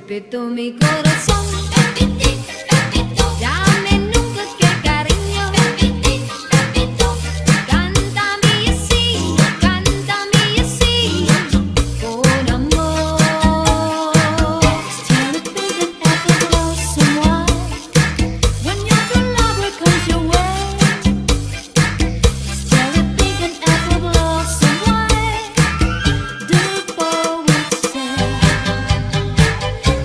Repito mi corazón, dame nunca que cariño. Cántame así, con amor. Still a big and ever blow someone when your true lover comes your way. Still a big and ever blow someone. The poet said.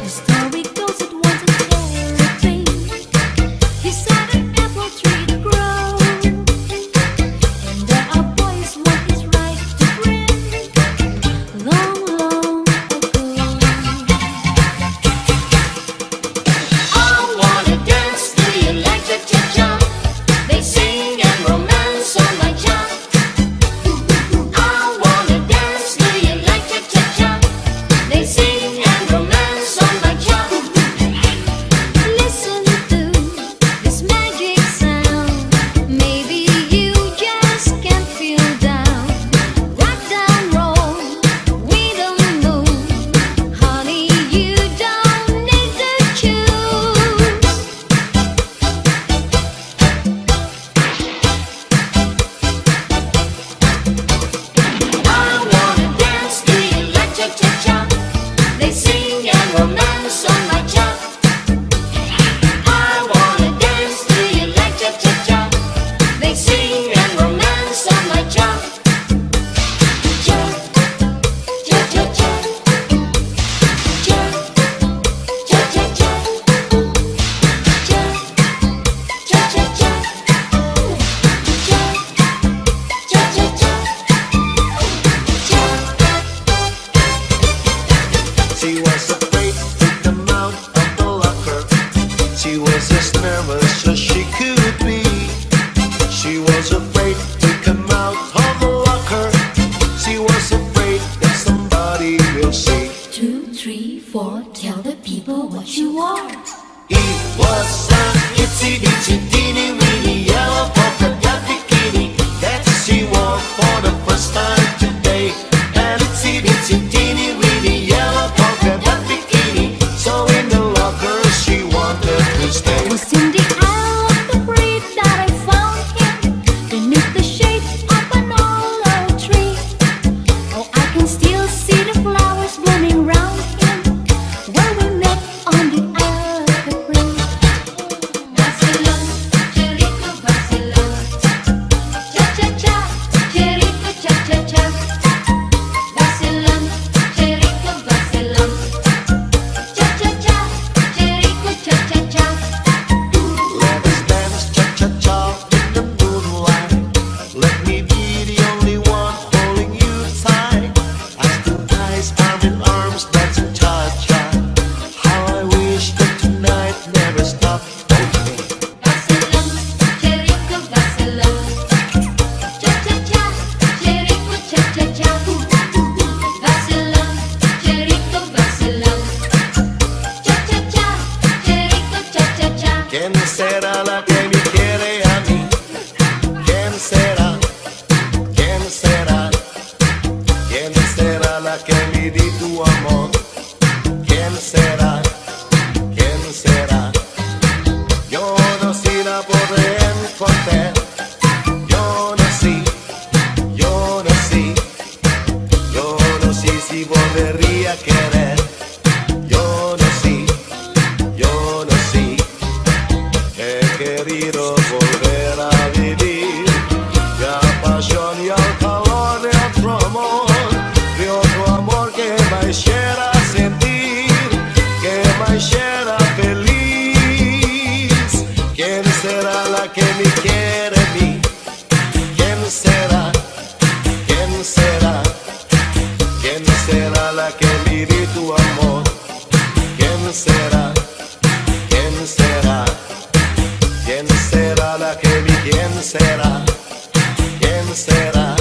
The story goes it wasn't everything. He said an apple tree to grow, and there are boys what is right to bring. Long, long ago, I wanna dance to you like cha-cha-cha. They sing and romance on my job. I wanna dance to you like cha-cha-cha. They sing and romance on my job. Listen to this magic sound. Maybe you just can't feel down. Rock down, roll with the moon. Honey, you don't need to choose. I wanna dance to you like cha-cha-cha. They sing and romance on my job. I wanna dance to you like cha-cha-cha. They sing and romance on my job. Cha, cha-cha-cha. Cha, cha-cha-cha. Cha, cha-cha-cha. Cha, cha-cha-cha. She was afraid to come out of the locker. She was as nervous as she could be. She was afraid to come out of the locker. She was afraid that somebody will see. 2, 3, 4, tell the people what you are. It was an itsy bitsy teeny weeny yellow polka dot bikini that she wore for the first time today. An itsy bitsy teeny weeny yellow polka dot bikini. So in the locker she wanted to stay. Was in the aisle of the breed that I found him beneath the shade of an old tree. Oh, I can still see the flowers blooming round him where we met on the evergreen. Vacilón, cherico, vacilón. Cha-cha-cha, cherico, cha-cha-cha. Vacilón, cherico, vacilón. Cha-cha-cha, cherico, cha-cha-cha. Let us dance cha-cha-cha in the moonlight. Let me be the only one holding you tight. As two guys arm in arms dancing cha-cha. How I wish that tonight never stopped. Vacilón, cherico, vacilón. Cha-cha-cha, cherico, cha-cha-cha. Vacilón, cherico, vacilón. Cha-cha-cha, cherico, cha-cha-cha. ¿Quién será la que me quiere a mí? ¿Quién será? ¿Quién será? ¿Quién será la que me di tu amor? ¿Quién será? ¿Quién será? Yo no sé la podré encontrar. Yo no sé, yo no sé, yo no sé si volvería a querer. Yo no sé, yo no sé. He querido volver a vivir la pasión y el calor de otro amor que me hiciera sentir, que me hiciera feliz. ¿Quién será la que me quiere a mí? ¿Quién será? ¿Quién será? ¿Quién será la que me di tu amor? ¿Quién será? ¿Quién será? ¿Quién será la que me quién será? ¿Quién será?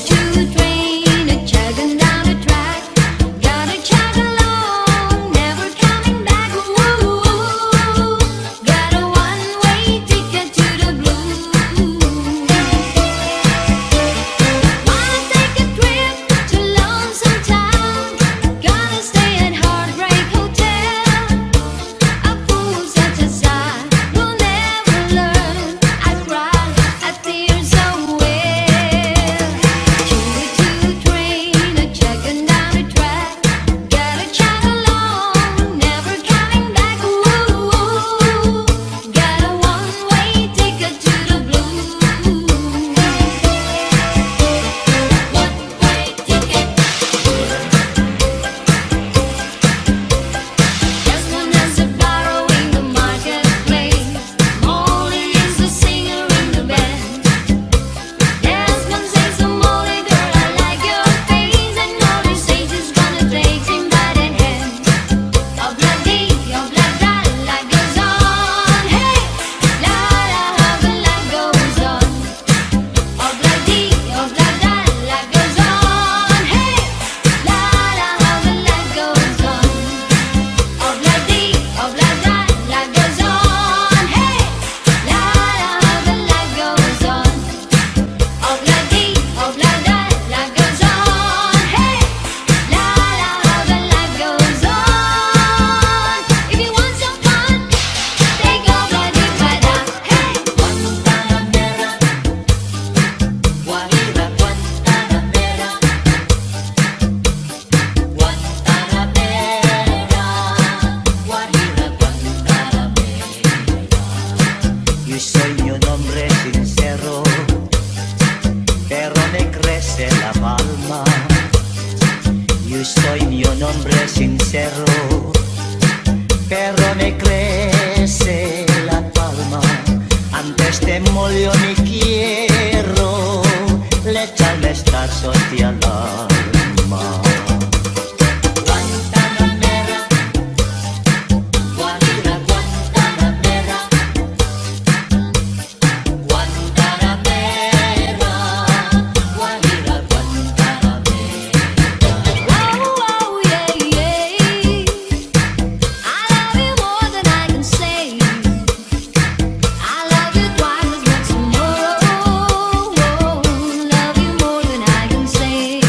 Choo-choo train a-chugging down the track. Gotta chug along, never coming back. Ooh, got a one-way ticket to the blues. Wanna take a trip hombre sincero, pero me crece la palma. Antes te molió mi quiero, le echarme esta hostia al alma. Guantanamera, Guajira, Guantanamera, Guantanamera, Guajira, Guantanamera. Oh, oh, yeah, yeah. I love you more than I can say. I love you twice as much more. Love you more than I can say.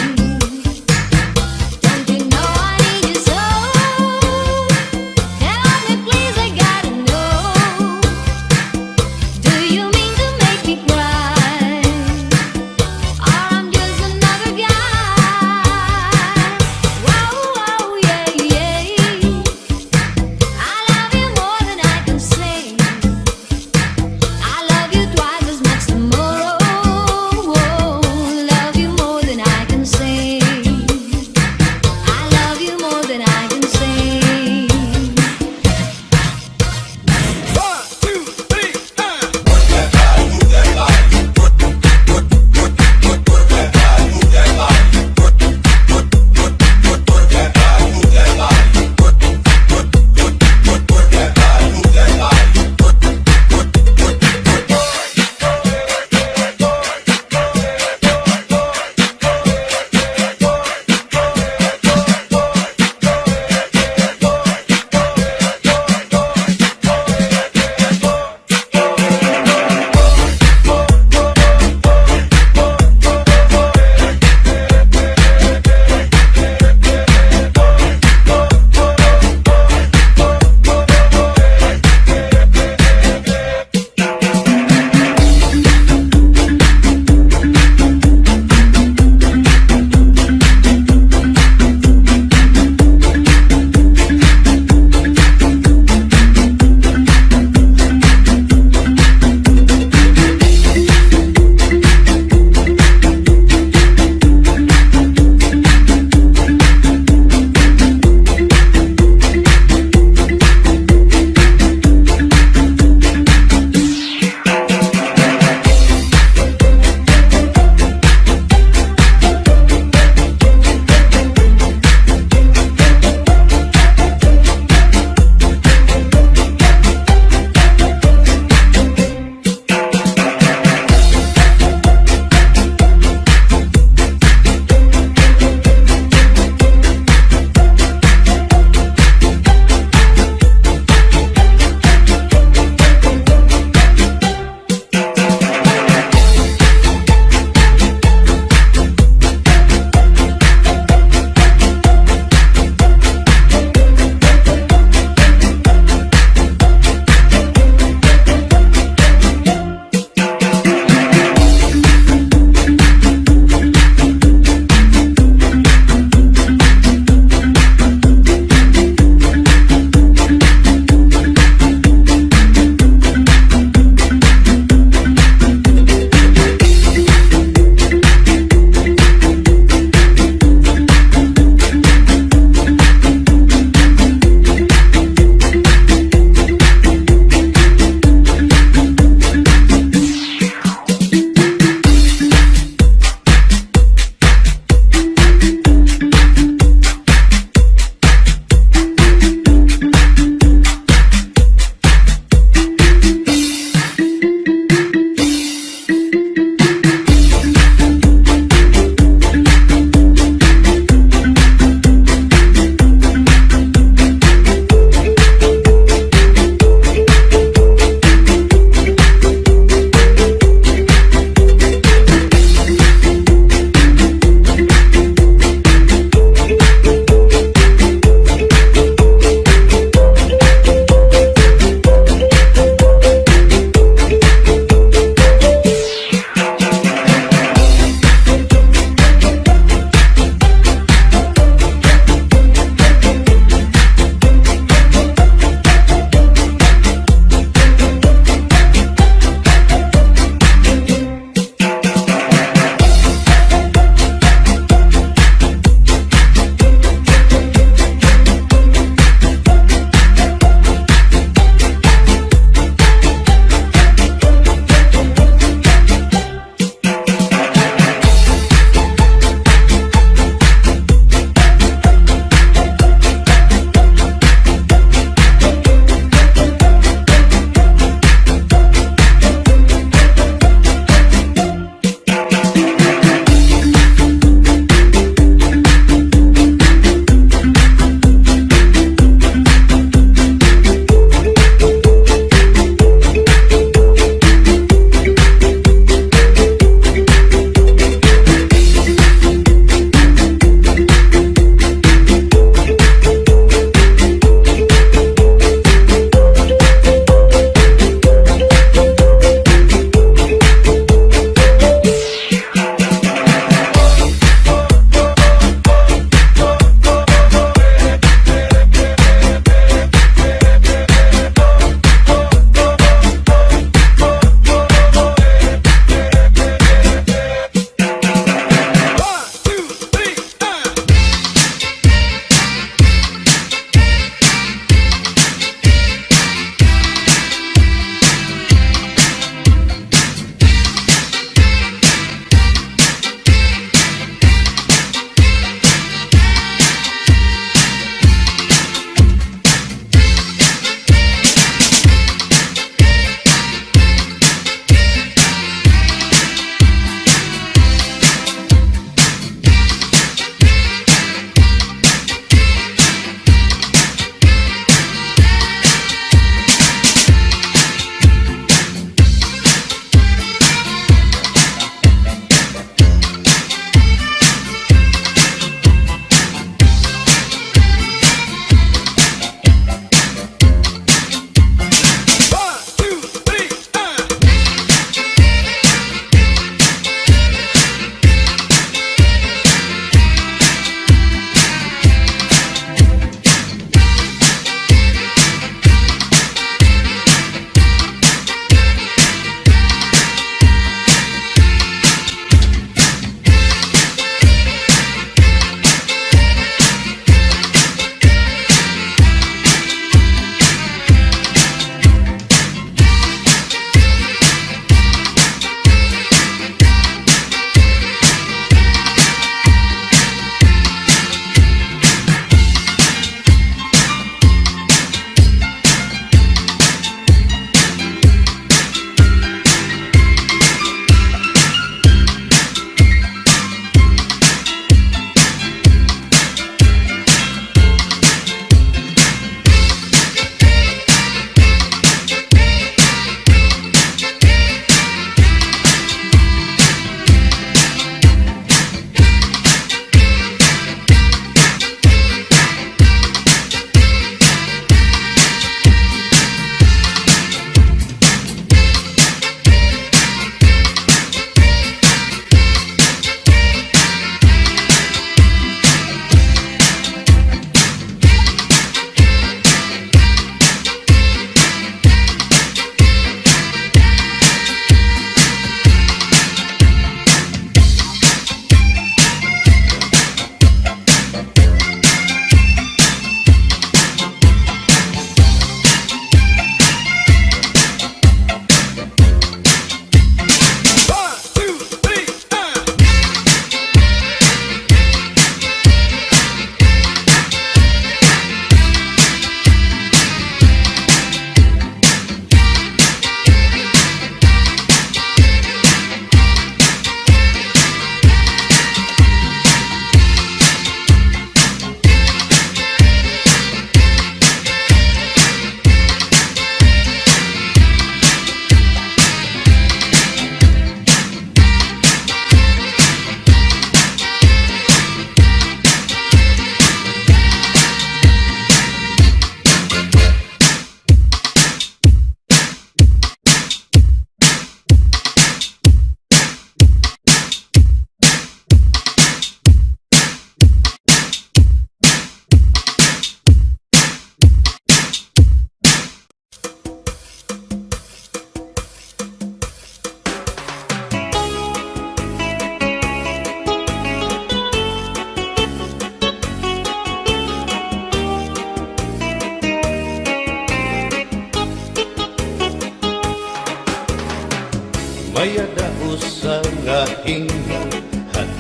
ingat at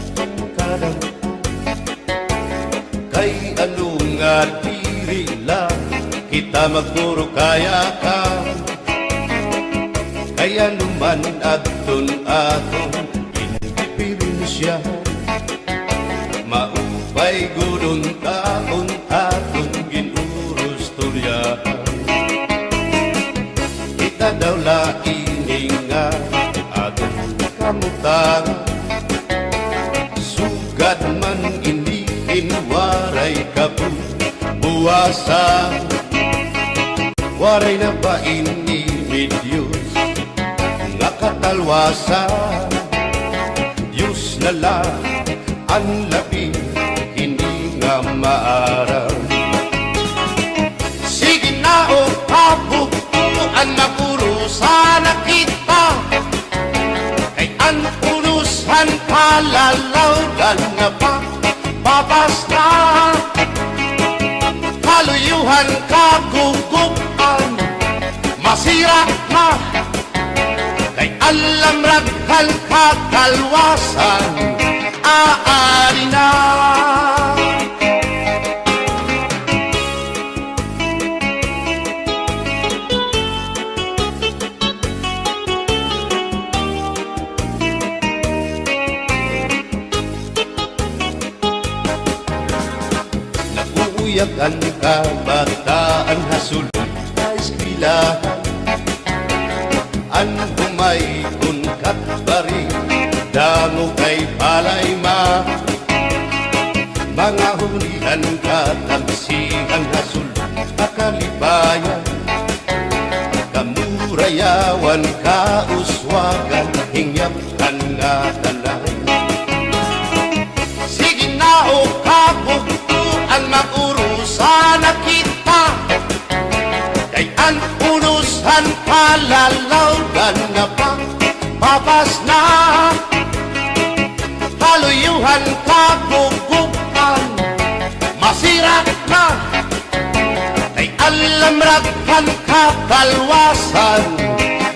kadang kay ano nga diri lang kita magpuro kaya ka kaya naman aton indiferensya maupay gudon taon aton ginurus tulyahan kita daw laing nga aton kamutan sugad man iniin waray kabuwasan waray na ba ini Diyos nga katalwasan Diyos na lang ang labi hindi nga maaraw sige na o kabukuan na puro sana kita kay ang urusan palalawgan na pa babasta kaluyuhan kagugupan masira na kay alam raghal kakalwasan aari na naguuyak ang kabataan hasulod na eskwelahan an humay unkat bari dango kay palay mga hulihan katamsihan hasul akalibayan kamurayawan kauswagan hingyapkan nga tanan sige na o kabukuan magurusan na kita kay ang urusan palalawgan na pa papas na haluyuhan kagugupan masira na kay alam raghal kakalwasan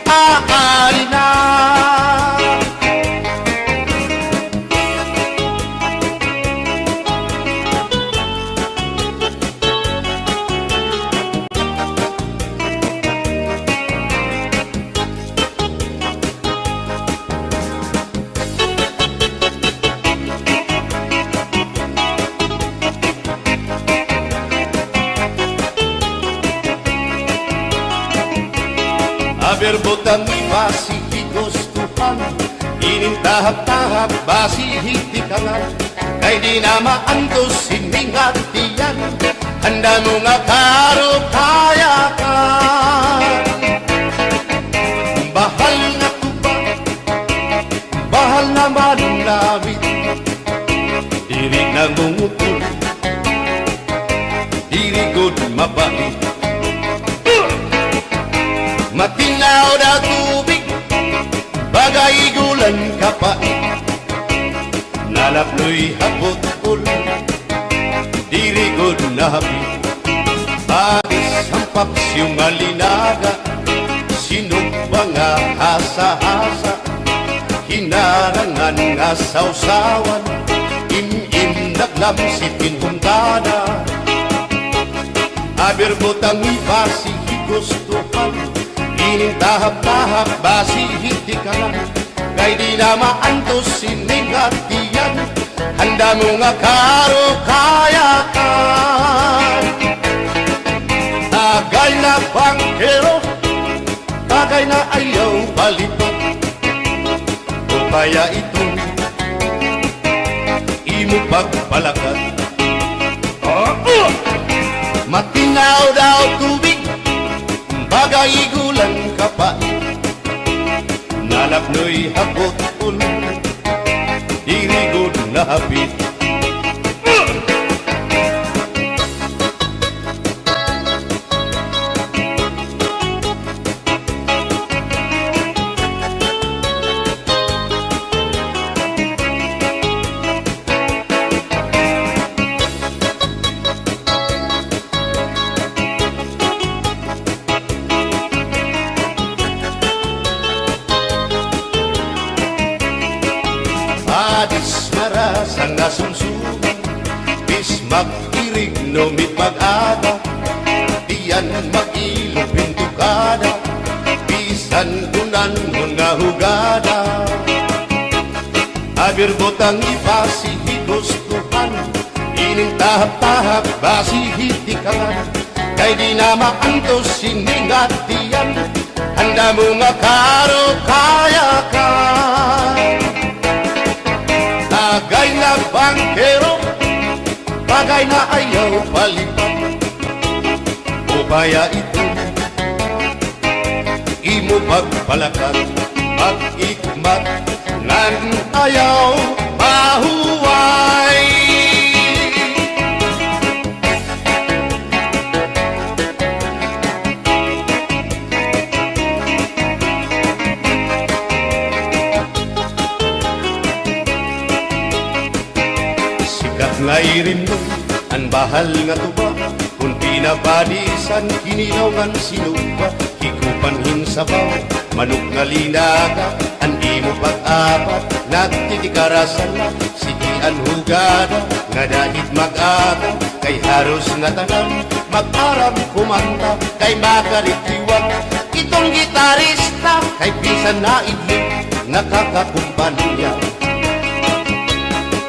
aari na berbotang basi higustuhan ining tahap-tahap basi hitikangan kay di na maantos siningatiyan handa mo nga karo kayakan bahal nga tuba bahal na manunawit diri nang mungutol diri good mabait matinaw na tubig bagay gulan kapait nalaploy hapot-ul dirigod na hapit bagis ang papsyong malinaga sinumba nga hasa-hasa hinarangan nga sausawan im-im naglamsipin huntada aber botang ibasi higustuhan ining tahap-tahap basi hitikalan kay di na maantos siningatiyan handa mo nga karo kayakan tagay na bangkero tagay na ayaw balipat o kaya ito imo pagpalakat matinaw daw tubig bagay gulan kapait nalapnoy hapot-ul dirigod na hapit padis marasang nasumsuman, bis mag-irig numit mag-aga, diyan mag-ilog pintukada, bisan kunan nga hugada. Abir botang ipasi higustuhan, ining tahap-tahap basi hitikangan, kay di na maantos siningat diyan, handa mo nga karo kaya ka. Tagay na bangkero, bagay na ayaw palipat, o kaya ito imo pagpalakat, pag-ikmat nan ayaw mahuway. Sikat nga irin mo ang bahal nga tuba, kung pinabadisan kininawgan sinuba, hikupanhin sabaw manok nga linaga, ang imo pag-apat nagtitikarasan na, sigian hugada nga dahit mag-aga, kay haros nga tanan mag-aram kumanta, kay makaritiwan itong gitarista, kay bisan na idlip nakakakumpanya.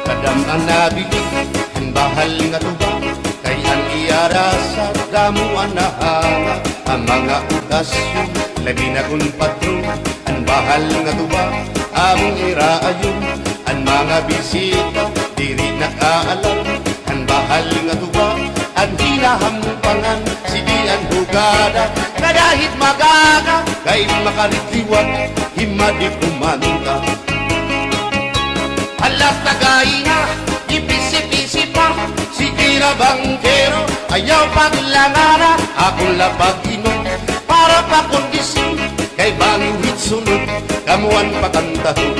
Kadam ang nabilig ang bahal nga tuba, kay ang iarasa damuan na hanga, ang mga okasyon labi na kung patron, ang bahal nga tuba among iraayon, ang mga bisita diri nakaalam, ang bahal nga tuba ang hinahampangan, sige ang hugada nga dahit magaga, kay makaritiwan himadi kumanta. Alat tagay na, ipisi-pisi pa, sige na bangkero, ayaw paglangana, akong lapag-inom, para pa kondisyon, kay bangin hitsunod, kamuan pakantahon.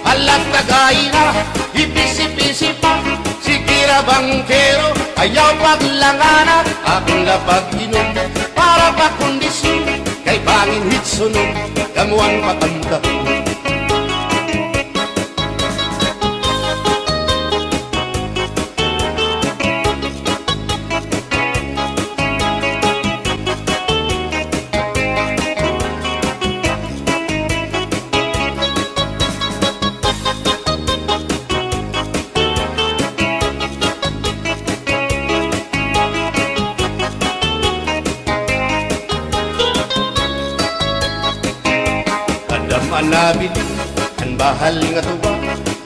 Alat tagay na, ipisi-pisi pa, sige na bangkero, ayaw paglangana, akong lapag-inom, para pa kondisyon, kay bangin hitsunod, kamuan pakantahon. Manabili ang bahal nga tuba,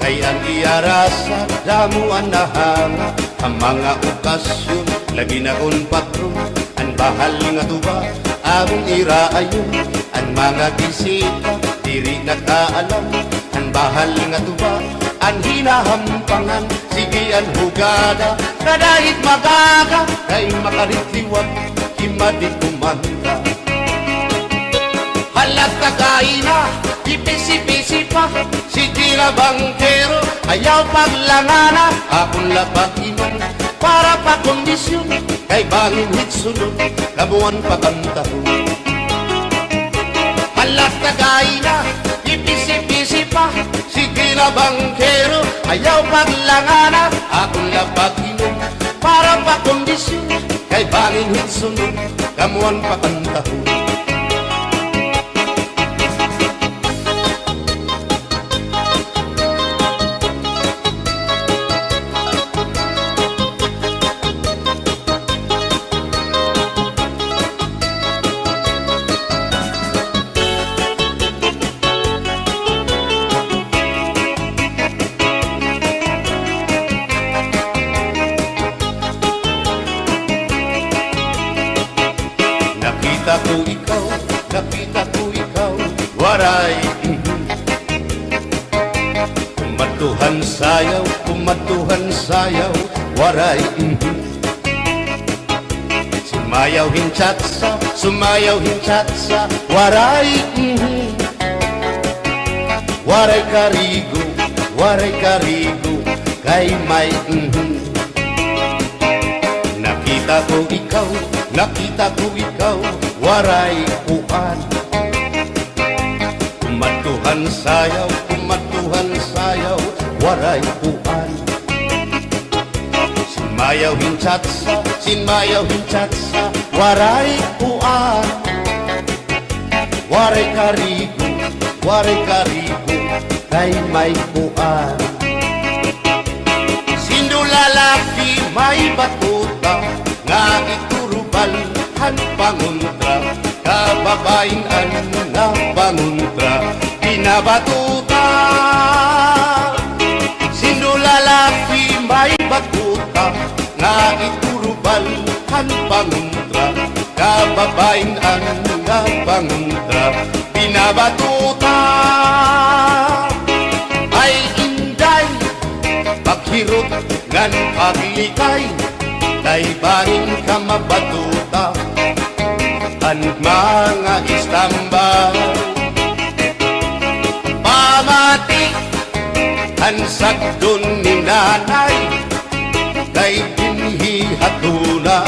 kay ang iarasa damuan na hanga, ang mga okasyon labi na kung patron, ang bahal nga tuba among iraayon, ang mga bisita diri nakaalam, ang bahal nga tuba ang hinahampangan, sige ang hugada na dahit magaga, kay makaritiwag himadi kumanta. Halat tagay na, ipisi-pisi pa, sige na bangkero, ayaw paglangana, akong lapag-inom, para pa kondisyon, kay bangin hitsunod, kamuan pakantahon. Halat tagay na, ipisi-pisi pa, sige na bangkero, ayaw paglangana, akong lapag-inom, para pa kondisyon, kay bangin hitsunod, kamuan pakantahon. Nakita ko ikaw, waray kumatuhan sayaw, waray sumayaw hinchatsa, waray waray karigo, kay may Nakita ko ikaw, waray kuan, kumatuhan Saluhan sayaw, waray puan. Sinmayaw hinchatsa, waray puan. Waray karigo, kay may puan. Sindulalaki may batuta, nga iturubalhan panguntra. Kababayan na panguntra, pinabatuta. Sindulalaki may batuta, nga iturubalhan panguntra. Kababayan na panguntra, pinabatuta. Ay inday, paghirot ngan paglikay, tay bahin ka mabatuta. Ang mga istambay pamati ang sagdon ni nanay, kay binhi hatuna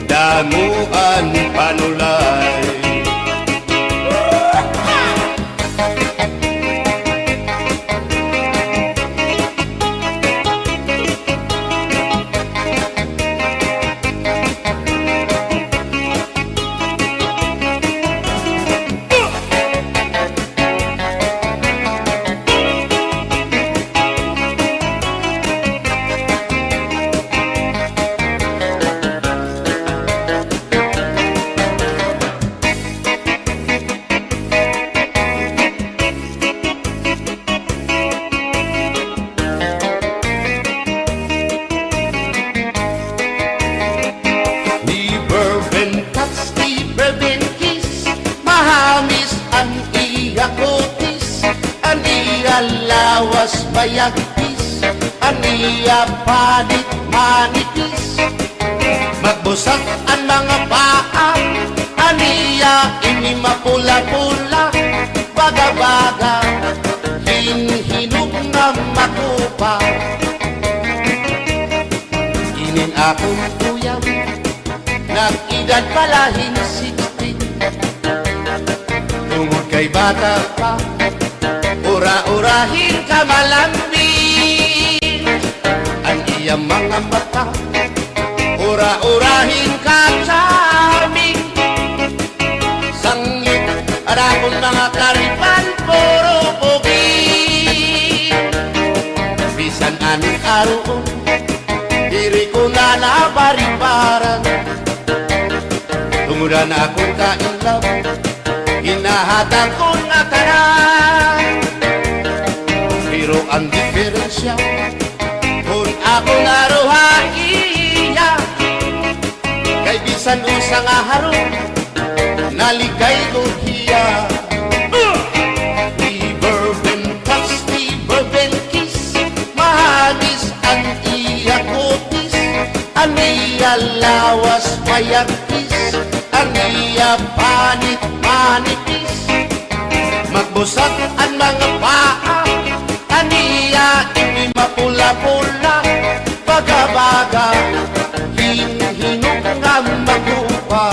damuan panulay. Lawas bayagpis, aniya panit manipis. Magbusag ang mga paa, aniya ini mapula-pula. Baga-baga, hinhinog na makupa. Inin akong tuyang, nag-edad palahin 60. Tungod kay bata pa, ura-urahin ka malambing. Ang iyang mga mata, ura-urahin ka charming. Sanglit at akong mga karipan, puro pogi. Bisan anong aroon, diri ko na nabaribaran. Tungudan akong kainlaw, hinahatang ko na tanan. Pero ang diferensya, kung ako naruhaiya, kay bisan usang aharong, naligay ko hiya. Never been touched, never been kissed, mahamis ang iya kutis. Ang iya lawas mayagpis, ang iya panit manipis. Magbusag ang mga paa, aniya ini mapula-pula. Baga-baga, hinhinog nga magupa.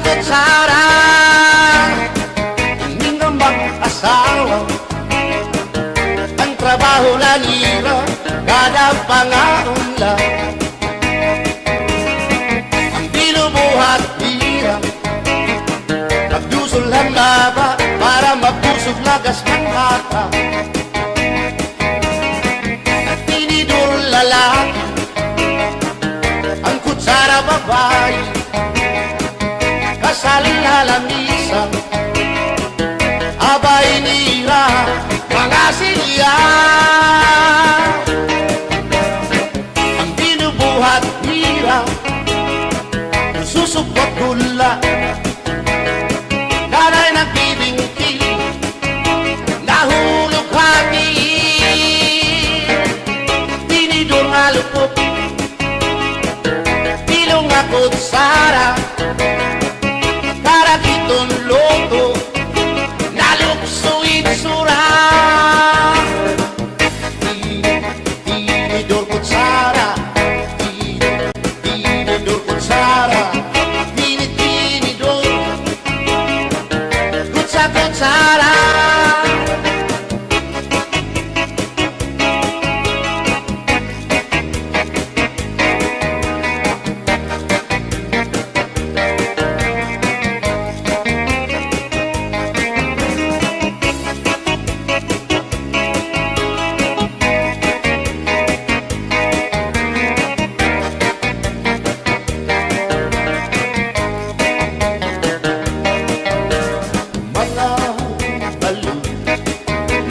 Kutsara, hindi nga mag-asawa. Ang trabaho na nila, kada pangaunla. Ang binubuhat nila, magdusol ang baba para mabusog lagas ng bata. At tinidor lalaki, ang kutsara babae. Kasal lalamisan, abay nila mga silya. Ang sara, susupot gula, nanay nagbibingkil, nahulog hangin, tinidor nga lupot, tilong ako't sara, karagiton loto, naluksuin sura. Tinidor ko't sara, tinidor ko't sara, tinidor ko't sara.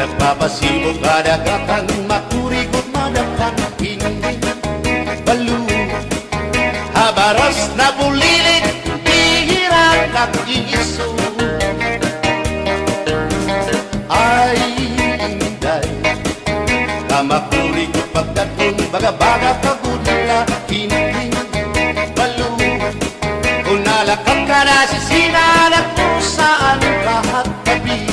Nagpapasibog kadagatan, makurikot madapan, hindi balo. Habaras na bulilit, hihirang nag-iiso. Ay, inday, kamakurikot pagdatong baga-baga kagula, hindi balo. Kung nalakap ka na sisinanak kung saan lahat tabi.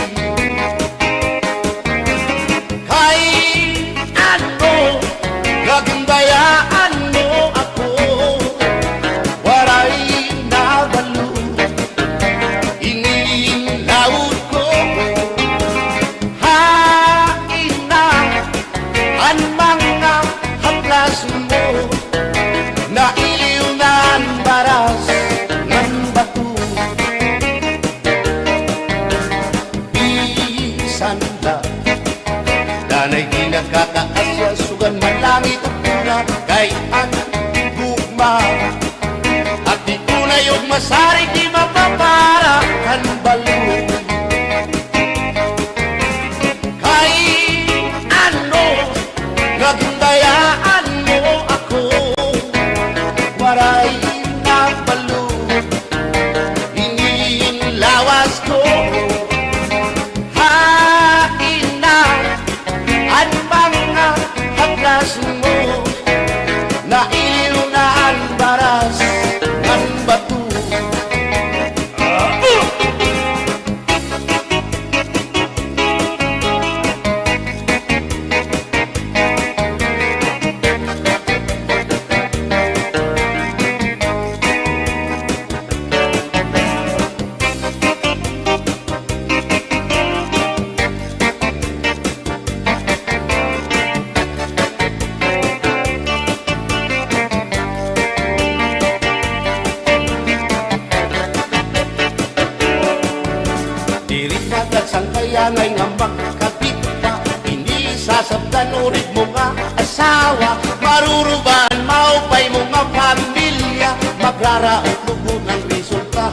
Gagandayaan mo ako, waray na balo, inilaot ko, hain na ang mga haplas mo, nailiw na ang baras ng bato. Bisan na, danay di nagkakaasya, sugan man langit at tuna, kay ang gugma. At di ko na yung masarig, di mapapara kan balo. Kay ano, nagundayaan mo ako, waray na balo, hingin lawas ko. Hain na ang mga haplas mo, nailiw na ang baras ng bato. Sangkayanay nga makakita, hindi sasabtan ulit mo nga asawa, maruruban, maupay mo nga pamilya, magraraot lubog ng resulta.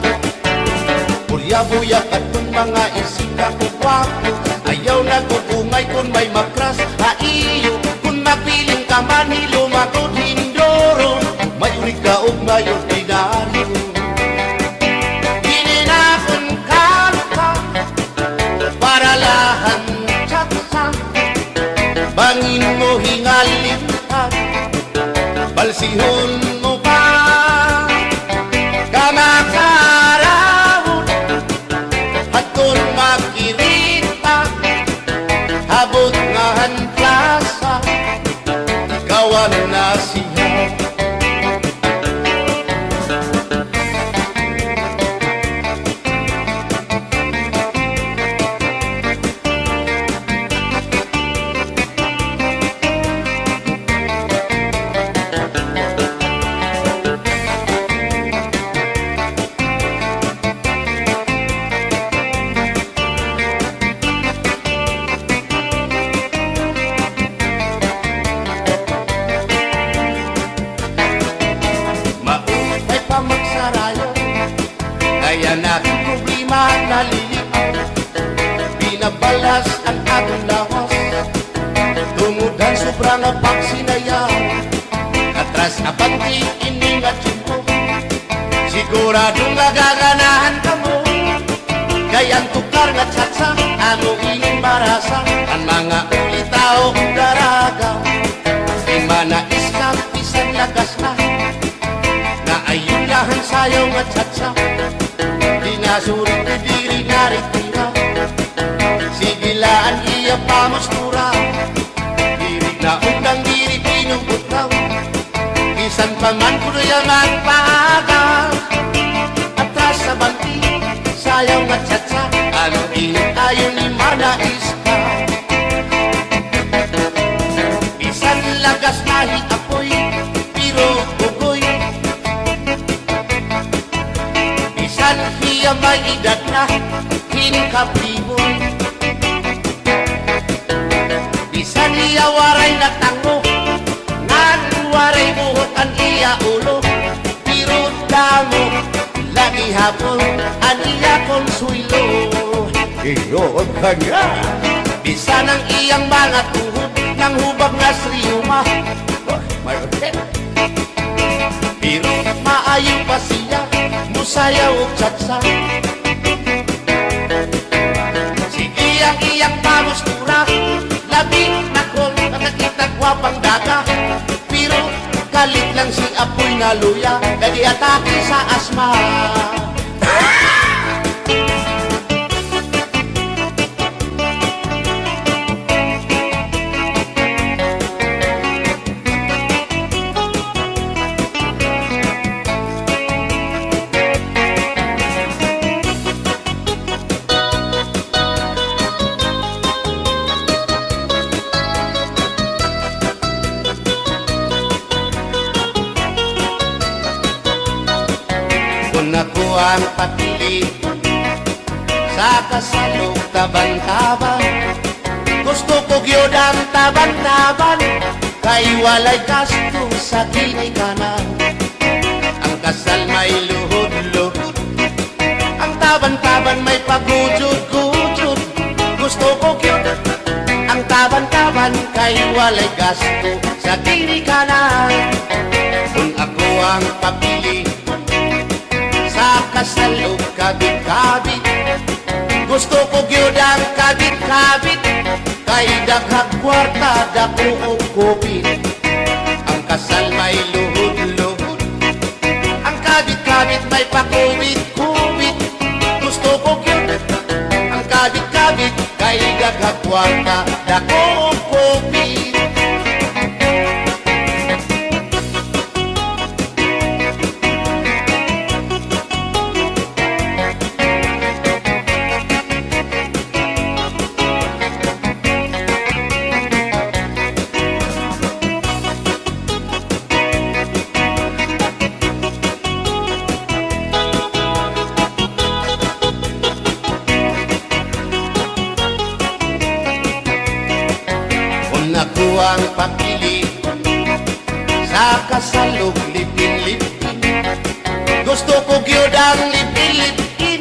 Bulya-buyak at kung mga isika ko wapo, ayaw na kukungay kung may makras, haiyo, kung mapiling ka man hilumagod hindoro, mayurig ka o mayor dinaryo. Paralahan tsatsa, bangin mo hingalimpan, balsihon mo pa, kamakarawon, hatun makirita, habot ngahan plasa, ikawan na siya. Kaya natin problema naliliaw, binabalas ang ating lawas, tumudan sobrang pagsinaya, atras na pati iningat Siguradong magaganahan ka mo. Gayang tukar nga tsatsa, ano ining barasa, ang mga ulitao daraga. Di manais ka, pisan lagas na, na ayulahan sayo nga tsatsa. Di nasurit na diri naritira, sigilaan iya pamustura. Diri na undang diri pinubutraw, isan pa man kuno yung magpaaga. Atras sa banti, sayaw nga tsatsa, ano init ayon ni manais ka. Bisan lagas nahi apoy, pero bugoy. Bisan hiya may edad na, hinkapriboy. Bisan hiya waray na tango, nan waray buhok ang iya ulo. Pero damo, lagi hapon, ang iya konsuelo. Iyon ka niya. Bisan ang iyang mga tuhod, ng hubag na sriyuma. May hotel. Pero maayo pa siya, musayaw o tsatsa. Sige ang iyang pamustura, labi na kol, nakakita gwapang daga. Pero kalit lang si apoy na luya, kadi atake sa asma. Kung ako ang papili sa kasalog taban-taban, gusto ko gyud ang taban-taban, kay walay gasto sa ginikanan. Ang kasal may luhod-luhod, ang taban-taban may pagujud-gujud. Gusto ko gyud ang taban-taban, kay walay gasto sa ginikanan. Kung ako ang papili sa kasalog kabit-kabit, gusto ko gyud ang kabit-kabit, kay daghang kwarta dako og kupit. Ang kasal may luhod-luhod, ang kabit-kabit may pakubit-kubit. Gusto ko gyud ang kabit-kabit, kay daghang kwarta dako og kupit. Ako ang papili sa kasalog lipin-lipin, gusto ko gyud ang lipin-lipin,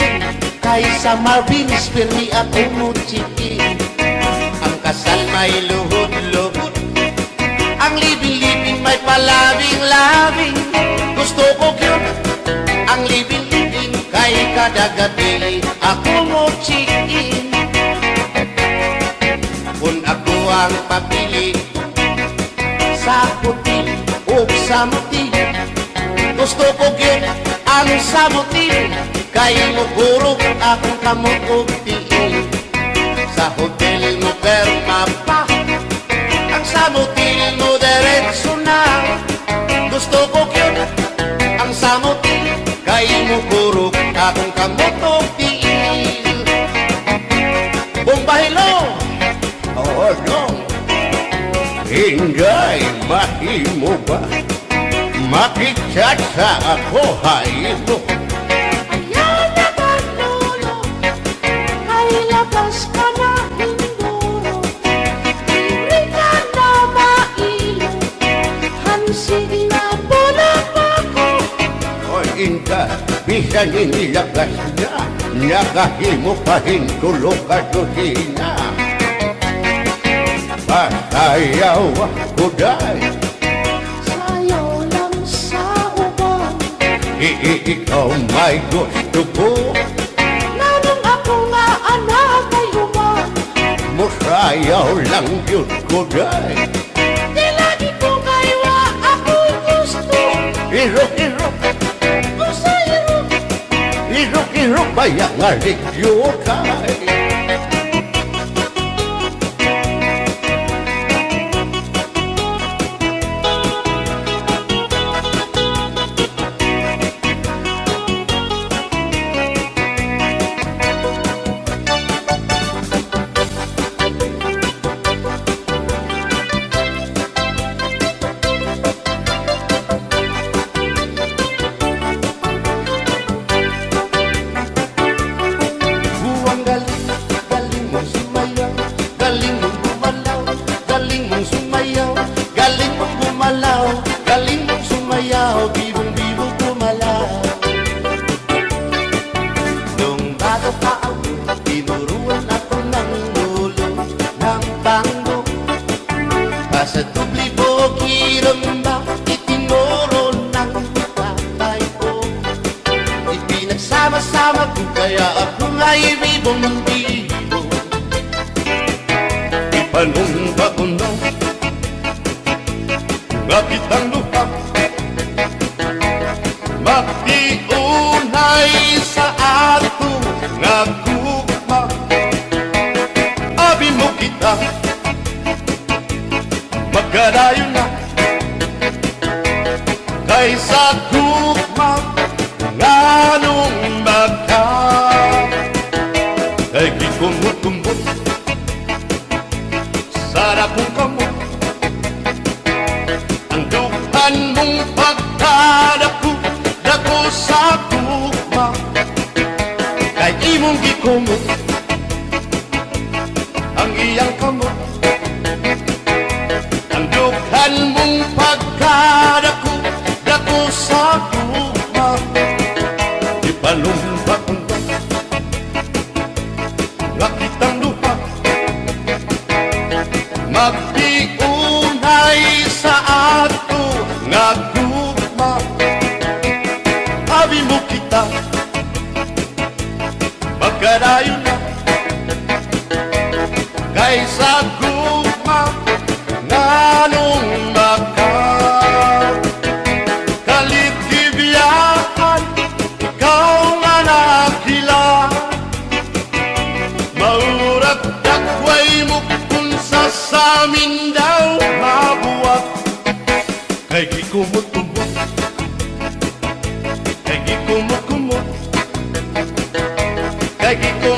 kaysa Marvin's Permi at Umuchikin. Ang kasal may luhod-luhod, ang lipin-lipin may palabing-labing. Gusto ko gyud ang lipin-lipin, kay kada gabi ako mo chikin. Kung ako ang papili sa puti o sa muti, gusto ko gyud ang samuti, kay mugurog akong kamot og tiil. Sa hotel mo perma pa, ang samuti mo diretso na. Gusto ko gyud ang samuti, kay mugurog akong kamot og tiil. Bumbahilo! Oo, no. Inday, mahimo ba? Makichat sa ako, haymo. Ayaw na kanolo, ay labas ka na indoro. Diri ka na mailo, hansig na bulang ako. O inday, bisan inilagas na, nakahimo pa hintulog ka dosina. Pasayaw ako, day. Sayaw lang sa uban, ikaw may gusto ko. Nanong ako nga anak ay uman. Musayaw lang yun ko day. Di lagi ko kaywa ako'y gusto. Irok-irok, Usay-irok, irok-irok bayang aligyo kay. Buwang galing, galing mong sumayaw, galing mong gumalaw, galing mong sumayaw, galing mong gumalaw, galing mong sumayaw, bibong-bibong gumalaw. Nung bago pa ako, tinuruan ako ng ulo ng tango. Sa tubli po kiramba, itinuro ng tatay ko. Ipinagsama-sama ko kaya ako nga'y bibong-bibong. Ipanumba ko na nga kitang lupa, magtiunay sa ato nga gugma. Abi mo kita, magkadayo na kaysa gugma nga nung magka. Kay gikumot-kumot sarap kong kamot, ang dukan mong pagkadako dako sa gugma. Kay imong gikumot ang iyang kamot, ang dughan mong pagkadako dako sa gugma. Ipalumpak ko nga kitang lupa, magtiunay sa ato nga gugma. Abi mo kita, magkadayo na kaysa gugma nga nung magka. Kaligtibiyahan, ikaw nga nakila, maurat dakway mo kung sa amin daw mabuwag. Kay gikumot-kumot, kay gikumot-kumot, kay gikumot